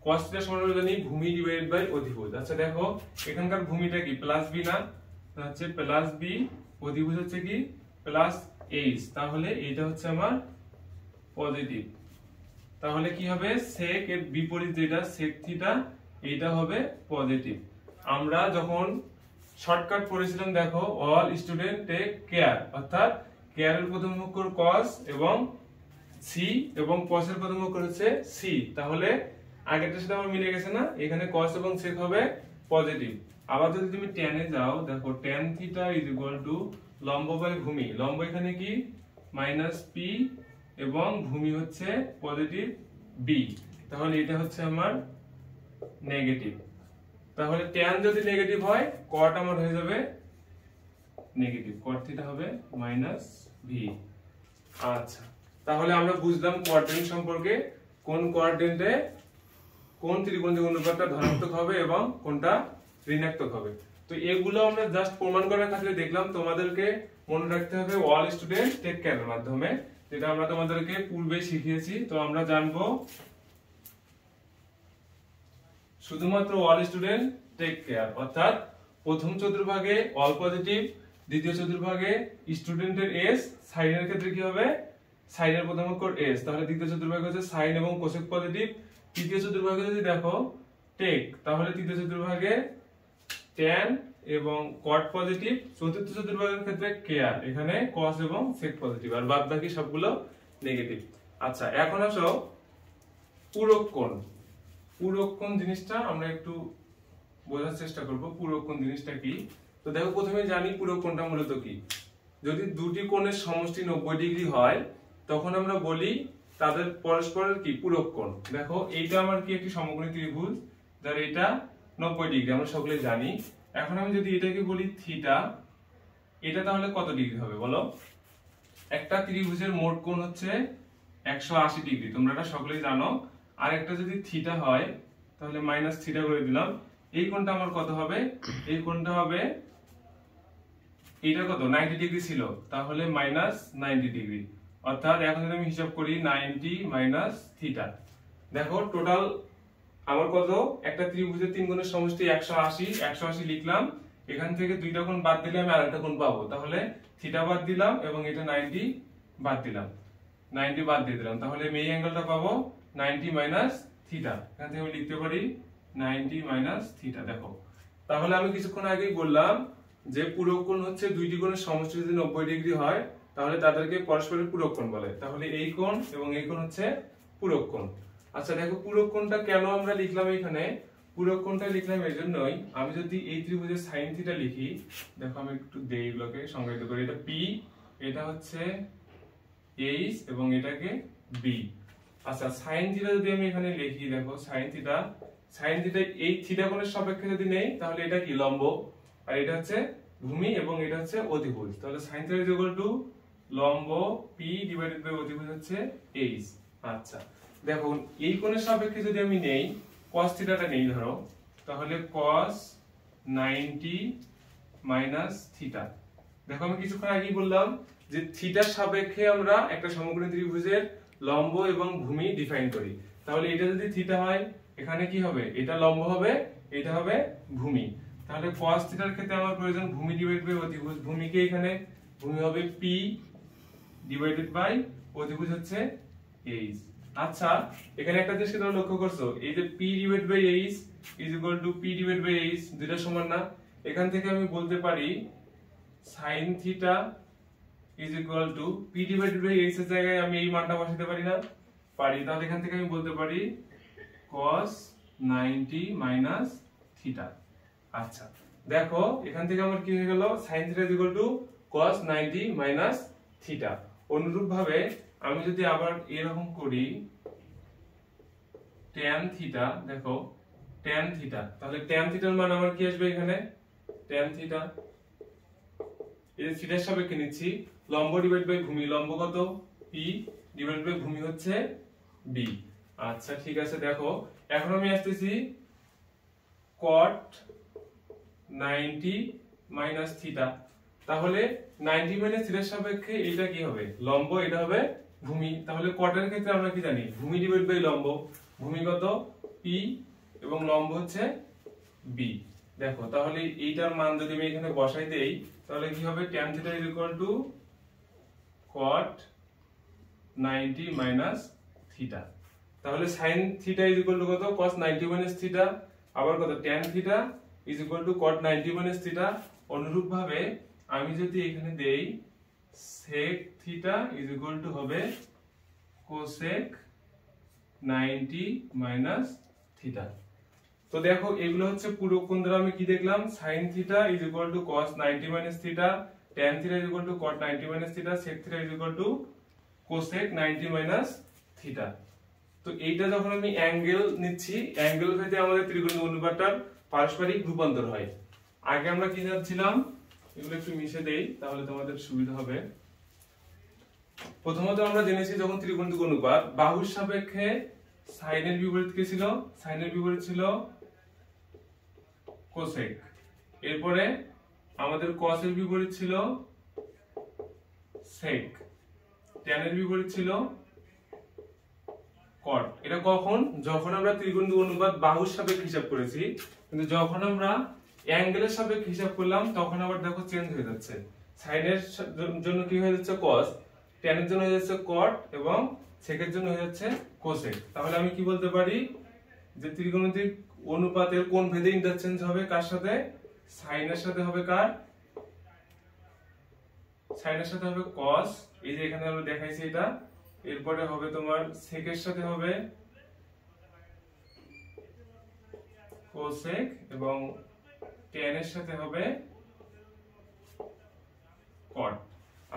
cos থিটা সমান হলো জানি ভূমি ডিভাইডেড বাই অতিভুজ। আচ্ছা দেখো এখানকার ভূমিটা কি প্লাস বি না, হচ্ছে প্লাস বি, অতিভুজ হচ্ছে কি প্লাস এইচ, তাহলে এটা হচ্ছে আমার পজিটিভ। তাহলে কি হবে sec এর বিপরীত যেটা sec থিটা এটা হবে পজিটিভ। আমরা যখন শর্টকাট পড়েছিলাম দেখো অল স্টুডেন্ট টেক কেয়ার, অর্থাৎ কেয়ার এর প্রথম অক্ষর cos এবং সি এবং cos এর প্রথম অক্ষর হচ্ছে সি, তাহলে আগেরটার সাথে আমার মিলে গেছে না, এখানে cos এবং sec হবে পজিটিভ। আবার যদি তুমি tan এ যাও দেখো tan theta is equal two লম্ব বাই ভূমি, লম্ব এখানে কি মাইনাস পি এবং ভূমি হচ্ছে পজিটিভ বি, তাহলে এটা হচ্ছে আমার নেগেটিভ। তাহলে tan যদি নেগেটিভ হয় cot আমার হয়ে যাবে নেগেটিভ, cot থিটা হবে মাইনাস ভি। আচ্ছা তাহলে আমরা বুঝলাম কোয়াড্রেন্ট সম্পর্কে, কোন কোয়াড্রেন্টে কোন ত্রিকোণের অনুপাতটা ধনাত্মক হবে এবং কোনটা ঋণাত্মক হবে। তো এগুলো আমরা জাস্ট প্রমাণ করার খাতিরে দেখলাম, তোমাদেরকে মনে রাখতে হবে অল স্টুডেন্ট টেক কেয়ারের মাধ্যমে, যেটা আমরা তোমাদেরকে পূর্বে শিখিয়েছি। তো আমরা জানবো শুধুমাত্র অল স্টুডেন্ট টেক কেয়ার, অর্থাৎ প্রথম চতুর্ভাগে অল পজিটিভ, দ্বিতীয় চতুর্ভাগে স্টুডেন্টের এস, সাইনের ক্ষেত্রে কি হবে সাইনের প্রথম অক্ষর এস, তাহলে দ্বিতীয় চতুর্ভাগে হচ্ছে সাইন এবং কোসেক পজিটিভ। তৃতীয় চতুর্ভাগে যদি দেখো টেক, তাহলে তৃতীয় চতুর্ভাগে ট্যান এবং কট পজিটিভ। চতুর্থ চতুর্ভাগের ক্ষেত্রে কেয়ার, এখানে কস এবং সেক পজিটিভ, আর বাদ বাকি সবগুলো নেগেটিভ। আচ্ছা এখন আসো পূরক কোণ। পূরক কোণ জিনিসটা আমরা একটু বোঝার চেষ্টা করব, পূরক কোণ জিনিসটা কি। তো দেখো প্রথমে জানি পূরক কোণটা মূলত কি, যদি দুটি কোণের সমষ্টি 90 ডিগ্রি হয় তখন আমরা বলি তাদের পরস্পরের কি পূরক কোণ। দেখো এইটা আমার কি একটি সমকোণী ত্রিভুজ যার এটা 90 ডিগ্রি, আমরা সকলে জানি। এখন আমি যদি এটাকে বলি থিটা, এটা তাহলে কত ডিগ্রি হবে বলো? একটা ত্রিভুজের মোট কোণ হচ্ছে 180 ডিগ্রি, তোমরা এটা সকলেই জানো। আর একটা যদি থিটা হয় তাহলে মাইনাস থিটা করে দিলাম, এই কোণটা আমার কত হবে? এই কোণটা হবে এটা কত 90 ডিগ্রি ছিল, তাহলে মাইনাস 90 ডিগ্রি। অর্থাৎ এখন যদি আমি হিসাব করি 90 মাইনাস থিটা, দেখো টোটাল আমার কত, একটা ত্রিভুজের তিন কোণের সমষ্টি 180, 180 লিখলাম, এখান থেকে দুইটা কোণ বাদ দিলে আমি আরেকটা কোণ পাবো, তাহলে থিটা বাদ দিলাম এবং এটা 90 বাদ দিলাম, 90 বাদ দিয়ে দিলাম, তাহলে আমি এই অ্যাঙ্গেলটা পাবো 90 মাইনাস থিটা। এখান থেকে আমি লিখতে পারি 90 মাইনাস থিটা। দেখো তাহলে আমি কিছুক্ষণ আগেই বললাম যে পূরক কোণ হচ্ছে দুইটি কোণের সমষ্টি যদি 90 ডিগ্রি হয় তাহলে তাদেরকে পরস্পরের পূরক কোণ বলে। তাহলে এই কোণ এবং এই কোণ হচ্ছে পূরক কোণ। আচ্ছা দেখো পূরক কোণটা কেন আমরা লিখলাম এখানে, পূরক কোণটা লিখলাম এই জন্যই, আমি যদি এই ত্রিভুজের সাইন থিটা লিখি, দেখো আমি একটু দেই এগুলোকে সংজ্ঞায়িত করি, এটা পি, এটা হচ্ছে এইচ এবং এটাকে বি। আচ্ছা সাইন থিটা যদি আমি এখানে লিখি, দেখো সাইন থিটা এই থিটা কোণের সাপেক্ষে যদি নেই তাহলে এটা কি লম্ব, আর এটা হচ্ছে ভূমি এবং এটা হচ্ছে অতিভুজ। তাহলে sine theta is equal two লম্ব পি ডিভাইডেড বাই অতিভুজ হচ্ছে এইচ। আচ্ছা দেখো এই কোণের সাপেক্ষে যদি আমি নেই cos থিটাটা নেই ধরো, তাহলে cos 90 মাইনাস থিটা। দেখো আমি কিছুক্ষণ আগেই বললাম যে থিটার সাপেক্ষে আমরা একটা সমকোণী ত্রিভুজের লম্ব এবং ভূমি ডিফাইন করি। তাহলে এটা যদি থিটা হয় এখানে কি হবে, এটা লম্ব হবে, এটা হবে ভূমি। তাহলে cos থিটার ক্ষেত্রে আমার প্রয়োজন ভূমি ডিভাইড বাই অতিভুজ। ভূমিকে এখানে ভূমি হবে p ডিভাইডেড বাই অতিভুজ হচ্ছে h। আচ্ছা এখানে একটা জিনিস তোমরা লক্ষ্য করছো, এই যে p divide by h is equal to p divide by h, দুটো সমান না? এখান থেকে আমি বলতে পারি sin theta is equal to p divided by h এর জায়গায় আমি এই মানটা বসাতে পারি না? পারি। তাহলে এখান থেকে আমি বলতে পারি cos 90 মাইনাস থিটা। আচ্ছা দেখো এখান থেকে আমার কি হয়ে গেল, sin theta is equal two cos 90 minus theta. অনুরূপভাবে আমি যদি আবার এরকম করি tan থিটা, দেখো tan থিটা, তাহলে tan থিটার মান আমার কি আসবে এখানে, tan থিটা এই থিটার সাপেক্ষে নিচ্ছি, লম্ব ডিভাইড বাই ভূমি, লম্ব কত p ডিভাইড বাই ভূমি হচ্ছে b। আচ্ছা ঠিক আছে দেখো এখন আমি আসতেছি cot 90 মাইনাস থিটা। তাহলে 90 মাইনাস থিটার সাপেক্ষে এটা কি হবে, লম্ব, এটা হবে ভূমি। তাহলে কটের ক্ষেত্রে আমরা কি জানি, ভূমি ডিভাইড বাই লম্ব, ভূমি কত p এবং লম্ব হচ্ছে b। দেখো তাহলে এইটার মান যদি আমি এখানে বসাই দেই তাহলে কি হবে, tan theta is equal two cot 90 minus theta. তাহলে sin theta is equal two কত, cos 90 মাইনাস থিটা, আবার কত tan theta is equal two cot 90 minus theta. অনুরূপভাবে আমি যদি এখানে দেই sec theta is equal two হবে cosec 90 মাইনাস থিটা। তো দেখো এগুলো হচ্ছে পূরক কোণ দ্বারা আমি কি দেখলাম, sin theta is equal two cos 90 minus theta, tan theta is equal two cot 90 minus theta, sec theta is equal two cosec 90 minus theta. তো এইটা যখন আমি অ্যাঙ্গেল নিচ্ছি, অ্যাঙ্গেল ভেদে আমাদের ত্রিকোণমিতিক অনুপাতটার পারস্পরিক রূপান্তর হয়। আগে আমরা কি জানছিলাম, এগুলো একটু মিশে দেই তাহলে তোমাদের সুবিধা হবে। প্রথমত আমরা জেনেছি যখন ত্রিকোণমিতিক অনুপাত, বাহুর সাপেক্ষে সাইনের বিপরীত কি ছিল, সাইনের বিপরীত ছিল কোসেক। এরপরে আমাদের কসের বিপরীত ছিল সেক, ট্যানের বিপরীত ছিল কট। এটা কখন, যখন আমরা ত্রিকোণমিতিক অনুপাত বাহুর সাপেক্ষে হিসাব করেছি, কিন্তু যখন আমরা অ্যাঙ্গেলের সাপেক্ষে হিসাব করলাম তখন আবার দেখো চেঞ্জ হয়ে যাচ্ছে। সাইনের জন্য কি হয়ে যাচ্ছে কস, ট্যানের জন্য হয়ে যাচ্ছে কট এবং সেকের জন্য হয়ে যাচ্ছে কোসেক। তাহলে আমি কি বলতে পারি যে ত্রিকোণমিতিক অনুপাতের কোন ভেদে ইন্টারচেঞ্জ হবে কার সাথে, সাইনের সাথে হবে কার, সাইনের সাথে হবে কস, এই যে এখানে আমরা দেখাইছি এটা। এরপরে হবে তোমার সেকের সাথে হবে কোসেক এবং ট্যানের সাথে হবে কট।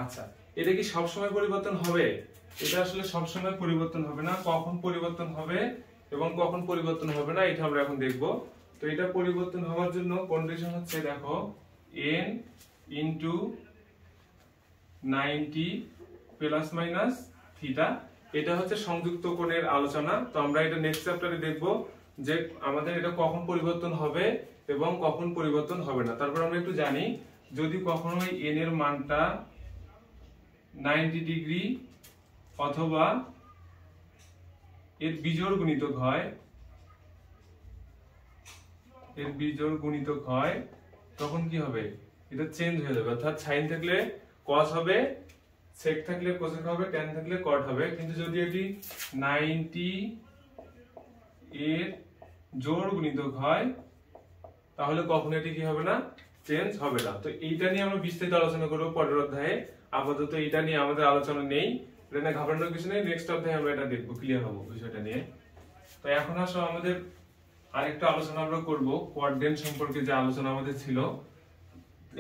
আচ্ছা এটা কি সব সময় পরিবর্তন হবে, এটা আসলে সব সময় পরিবর্তন হবে না। কখন পরিবর্তন হবে এবং কখন পরিবর্তন হবে না এটা আমরা এখন দেখব। তো এটা পরিবর্তন হওয়ার জন্য কন্ডিশন হচ্ছে দেখো n into 90 plus minus theta, এটা হচ্ছে সংযুক্ত কোণের আলোচনা। তো আমরা এটা নেক্সট চ্যাপ্টারে দেখব যে আমাদের এটা কখন পরিবর্তন হবে এবং কখন পরিবর্তন হবে না। তারপর আমরা একটু জানি যদি কখনো n এর মানটা 90 ডিগ্রি অথবা এর বিজোড় গুণিতক হয়, এর বিজোড় গুণিতক হয় তখন কি হবে, এটা চেঞ্জ হয়ে যাবে। অর্থাৎ সাইন থাকলে কস হবে, সেক থাকলে কোসেক হবে, ট্যান থাকলে কট হবে। কিন্তু যদি এটি 90 এর জোড় গুণিতক হয় তাহলে কখনো এটি কি হবে না, চেঞ্জ হবে না। তো এইটা নিয়ে আমরা বিস্তারিত আলোচনা করব পরের অধ্যায়ে। আপাতত এটা নিয়ে আমাদের আলোচনা নেই, এটা নিয়ে ঘাবড়ানোর কিছু নেই, নেক্সট অধ্যায়ে আমরা এটা দেখবো, ক্লিয়ার হবো বিষয়টা নিয়ে। তো এখন আসো আমাদের আরেকটা আলোচনা আমরা করব কোয়াড্রেন্ট সম্পর্কে, যে আলোচনা আমাদের ছিল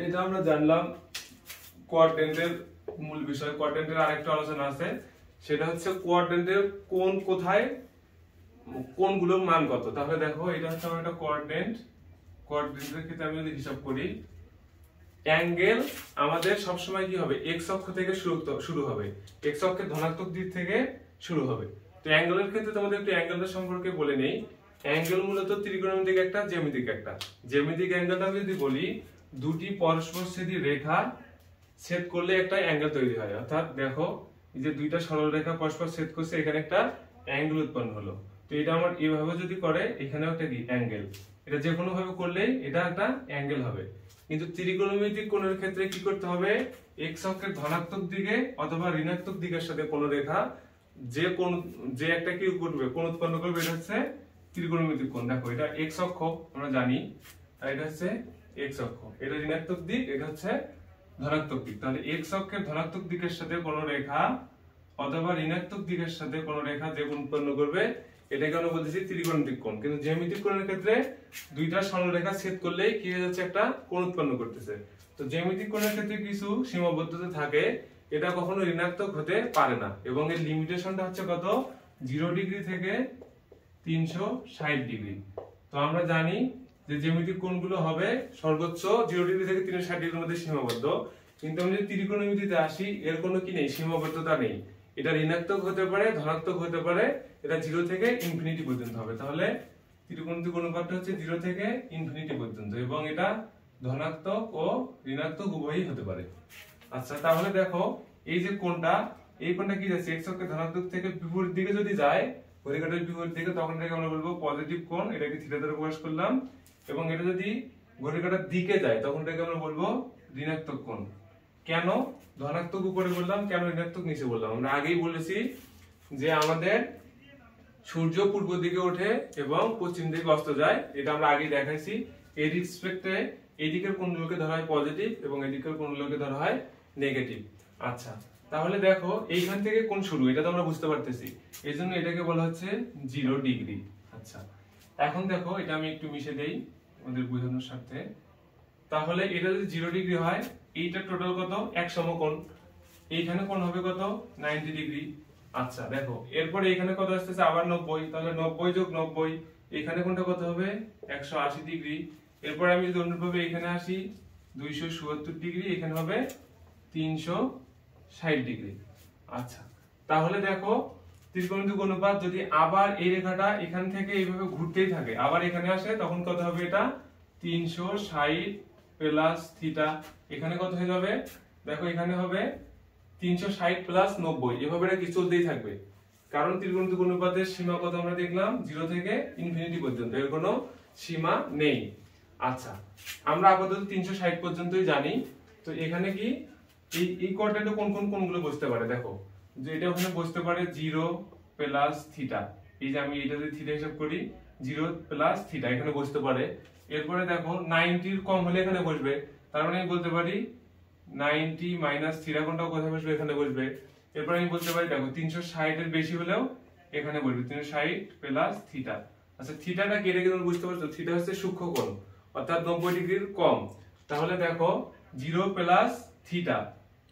এটা আমরা জানলাম কোয়াড্রেন্টের মূল বিষয়। কোয়াড্রেন্টের আরেকটা আলোচনা আছে, সেটা হচ্ছে কোয়াড্রেন্টের কোন কোথায় কোনগুলোর মান কত। তাহলে দেখো এটা হচ্ছে আমার একটা কোয়াড্রেন্ট, কোয়াড্রেন্টের ক্ষেত্রে আমি যদি হিসাব করি, অ্যাঙ্গেল আমাদের সবসময় কি হবে, এক্স অক্ষ থেকে শুরু হবে, এক্স অক্ষের ধনাত্মক দিক থেকে শুরু হবে। তো অ্যাঙ্গেলের ক্ষেত্রে তোমাদের একটু অ্যাঙ্গেলের সম্পর্কে বলে নেই। অ্যাঙ্গেল মূলত ত্রিকোণমিতিক একটা, জ্যামিতিক একটা। জ্যামিতিক অ্যাঙ্গেলটা আমি যদি বলি, দুটি পরস্পরছেদী রেখা ছেদ করলে একটা অ্যাঙ্গেল তৈরি হয়। অর্থাৎ দেখো এই যে দুইটা সরল রেখা পরস্পর ছেদ করছে, এখানে একটা অ্যাঙ্গেল উৎপন্ন হলো। তো এটা আমার এইভাবে যদি করে, এখানেও একটা কি অ্যাঙ্গেল, এটা যে কোনো ভাবে করলেই এটা একটা অ্যাঙ্গেল হবে। কিন্তু ত্রিকোণমিতিক কোণের ক্ষেত্রে কি করতে হবে, এক্স অক্ষের ধনাত্মক দিকে অথবা ঋণাত্মক দিকের সাথে কোন রেখা যে একটা কি করবে, কোণ উৎপন্ন করবে, এটা হচ্ছে ত্রিকোণমিতিক কোণ। দেখো এটা এক্স অক্ষ আমরা জানি, আর এটা হচ্ছে এক্স অক্ষ, এটা ঋণাত্মক দিক, এটা হচ্ছে ধনাত্মক দিক। তাহলে এক্স অক্ষের ধনাত্মক দিকের সাথে কোন রেখা অথবা ঋণাত্মক দিকের সাথে কোন রেখা যে কোণ উৎপন্ন করবে, এটাকে আমরা বলতেছি ত্রিকোণমিতিক কোণ। কিন্তু জ্যামিতিক কোণের ক্ষেত্রে দুইটা সরল রেখা ছেদ করলেই কি হয়ে যাচ্ছে, একটা কোণ উৎপন্ন করতেছে। তো জ্যামিতিক কোণের ক্ষেত্রে কিছু সীমাবদ্ধতা থাকে, এটা কখনো ঋণাত্মক হতে পারে না, এবং এর লিমিটেশনটা হচ্ছে কত, 0 ডিগ্রি থেকে 360 ডিগ্রি। তো আমরা জানি যে জ্যামিতিক কোণগুলো হবে সর্বোচ্চ 0 ডিগ্রি থেকে 360 ডিগ্রির মধ্যে সীমাবদ্ধ। কিন্তু আমি যদি ত্রিকোণমিতিতে আসি, এর কোনো কি নেই, সীমাবদ্ধতা নেই। এটা ঋণাত্মক হতে পারে, ধনাত্মক হতে পারে, এটা 0 থেকে ইনফিনিটি পর্যন্ত হবে। তাহলে ত্রিকোণমিতিক অনুপাতটা হচ্ছে 0 থেকে ইনফিনিটি পর্যন্ত, এবং এটা ধনাত্মক ও ঋণাত্মক উভয়ই হতে পারে। আচ্ছা তাহলে দেখো এই যে কোণটা, এই কোণটা কি যাচ্ছে, এক্স অক্ষের ধনাত্মক থেকে বিপরীত দিকে যদি যায়, ঘড়িকাঁটার বিপরীত দিকে, তখন এটাকে আমরা বলবো পজিটিভ কোণ, এটাকে থিটা দ্বারা প্রকাশ করলাম। এবং এটা যদি ঘড়িকাঁটার দিকে যায়, তখন এটাকে আমরা বলবো ঋণাত্মক কোণ। কেন ধনাত্মক উপরে বললাম, কেন ঋণাত্মক নিচে বললাম? আমরা আগেই বলেছি যে আমাদের সূর্য পূর্ব দিকে ওঠে এবং পশ্চিম দিকে অস্ত যায়, এটা আমরা আগেই দেখাইছি। এই রেসপেক্টে এই দিকের কোণগুলোকে ধরা হয় পজিটিভ এবং এই দিকের কোণগুলোকে ধরা হয় নেগেটিভ। আচ্ছা তাহলে দেখো এইখান থেকে কোণ শুরু, এটা তো আমরা বুঝতে পারতেছি, এই জন্য এটাকে বলা হচ্ছে 0 ডিগ্রি। আচ্ছা এখন দেখো এটা আমি একটু মিশে দেই আমাদের বোঝানোর স্বার্থে। তাহলে এটা যদি 0 ডিগ্রি হয়, এইটা টোটাল কত, এক সমকোণ। এইখানে কোণ হবে কত, 90 ডিগ্রি। আচ্ছা দেখো এরপরে এখানে কত আসতেছে, আবার 90, তাহলে 90 যোগ 90, এখানে কোণটা কত হবে, 180 ডিগ্রি। এরপর আমি যদি অনুরূপভাবে এখানে আসি, 270 ডিগ্রি, এখানে হবে 360 ডিগ্রি। আচ্ছা তাহলে দেখো ত্রিকোণমিতিক অনুপাত যদি আবার এই রেখাটা এখান থেকে এইভাবে ঘুরতেই থাকে, আবার এখানে আসে, তখন কত হবে, এটা 360 প্লাস থিটা। এখানে কত হয়ে যাবে, দেখো এখানে হবে 360 প্লাস 90, এভাবে এটা কি চলতেই থাকবে। কারণ ত্রিকোণমিতিক অনুপাতের সীমা কত আমরা দেখলাম, 0 থেকে ইনফিনিটি পর্যন্ত, এর কোনো সীমা নেই। আচ্ছা আমরা আপাতত 360 পর্যন্তই জানি। তো এখানে কি এই কোঅর্ডিনেটে কোন কোন কোণগুলো বসতে পারে, দেখো যে এটা ওখানে বসতে পারে 0 প্লাস থিটা। এই যে আমি এটা যদি থিটা হিসাব করি, 0 প্লাস থিটা এখানে বসতে পারে। এরপরে দেখো 90 এর কম হলে এখানে বসবে, তার মানে আমি বলতে পারি 90 মাইনাস থিটা কোণটাও কোথায় বসবে, এখানে বসবে। এরপর আমি বলতে পারি দেখো 360 এর বেশি হলেও এখানে বসবে, 360 প্লাস থিটা। আচ্ছা থিটাটা কি, এটা কি তোমরা বুঝতে পারছো? থিটা হচ্ছে সূক্ষ্ম কোণ, অর্থাৎ 90 ডিগ্রির কম। তাহলে দেখো 0 প্লাস থিটা,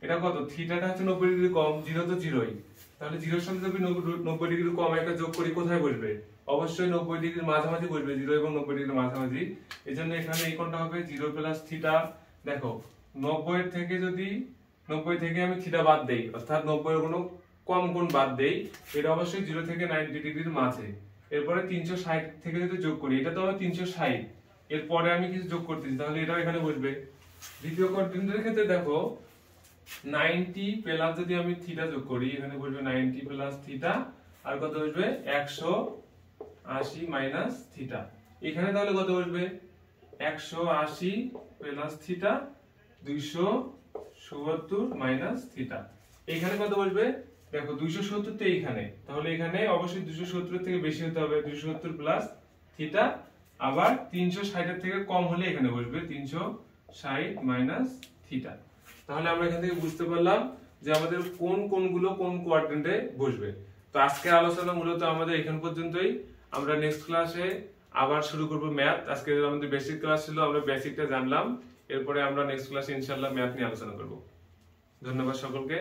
এটা কত, থিটাটা হচ্ছে 90 ডিগ্রি কম, 0 তো 0ই। তাহলে 0 এর সাথে যদি 90 ডিগ্রি কম একটা যোগ করি, কোথায় বসবে, অবশ্যই 90 ডিগ্রির মাঝামাঝি বসবে, 0 এবং 90 ডিগ্রির মাঝামাঝি। এজন্য এখানে এই কোণটা হবে 0 প্লাস থিটা। দেখো 90 এর থেকে যদি 90 থেকে আমি থিটা বাদ দেই, অর্থাৎ 90 এর কোনো কম কোণ বাদ দেই, এটা অবশ্যই 0 থেকে 90 ডিগ্রির মাঝে। এরপরে 360 থেকে যদি যোগ করি, এটা তো আমার 360, এরপরে আমি কিছু যোগ করতেছি, তাহলে এটাও এখানে বসবে। দ্বিতীয় কোঅর্ডিনেটের ক্ষেত্রে দেখো 90 প্লাস যদি আমি থিটা যোগ করি, এখানে বসবে 90 প্লাস থিটা, আর কত বসবে 180 মাইনাস থিটা। এখানে তাহলে কত বসবে, 180 প্লাস থিটা, 270 মাইনাস থিটা। এখানে কত বসবে, দেখো 270 তো এইখানে, তাহলে এখানে অবশ্যই 270 এর থেকে বেশি হতে হবে, 270 প্লাস থিটা। আবার 360 এর থেকে কম হলে এখানে বসবে 360 মাইনাস থিটা। তাহলে আমরা এখান থেকে বুঝতে পারলাম যে আমাদের কোন কোনগুলো কোন কোয়াড্রেন্টে বসবে। তো আজকের আলোচনা মূলত আমাদের এখান পর্যন্তই। আমরা নেক্সট ক্লাসে আবার শুরু করব ম্যাথ। আজকে আমাদের বেসিক ক্লাস ছিল, আমরা বেসিকটা জানলাম, এরপরে আমরা নেক্সট ক্লাসে ইনশাআল্লাহ ম্যাথ নিয়ে আলোচনা করব। ধন্যবাদ সকলকে।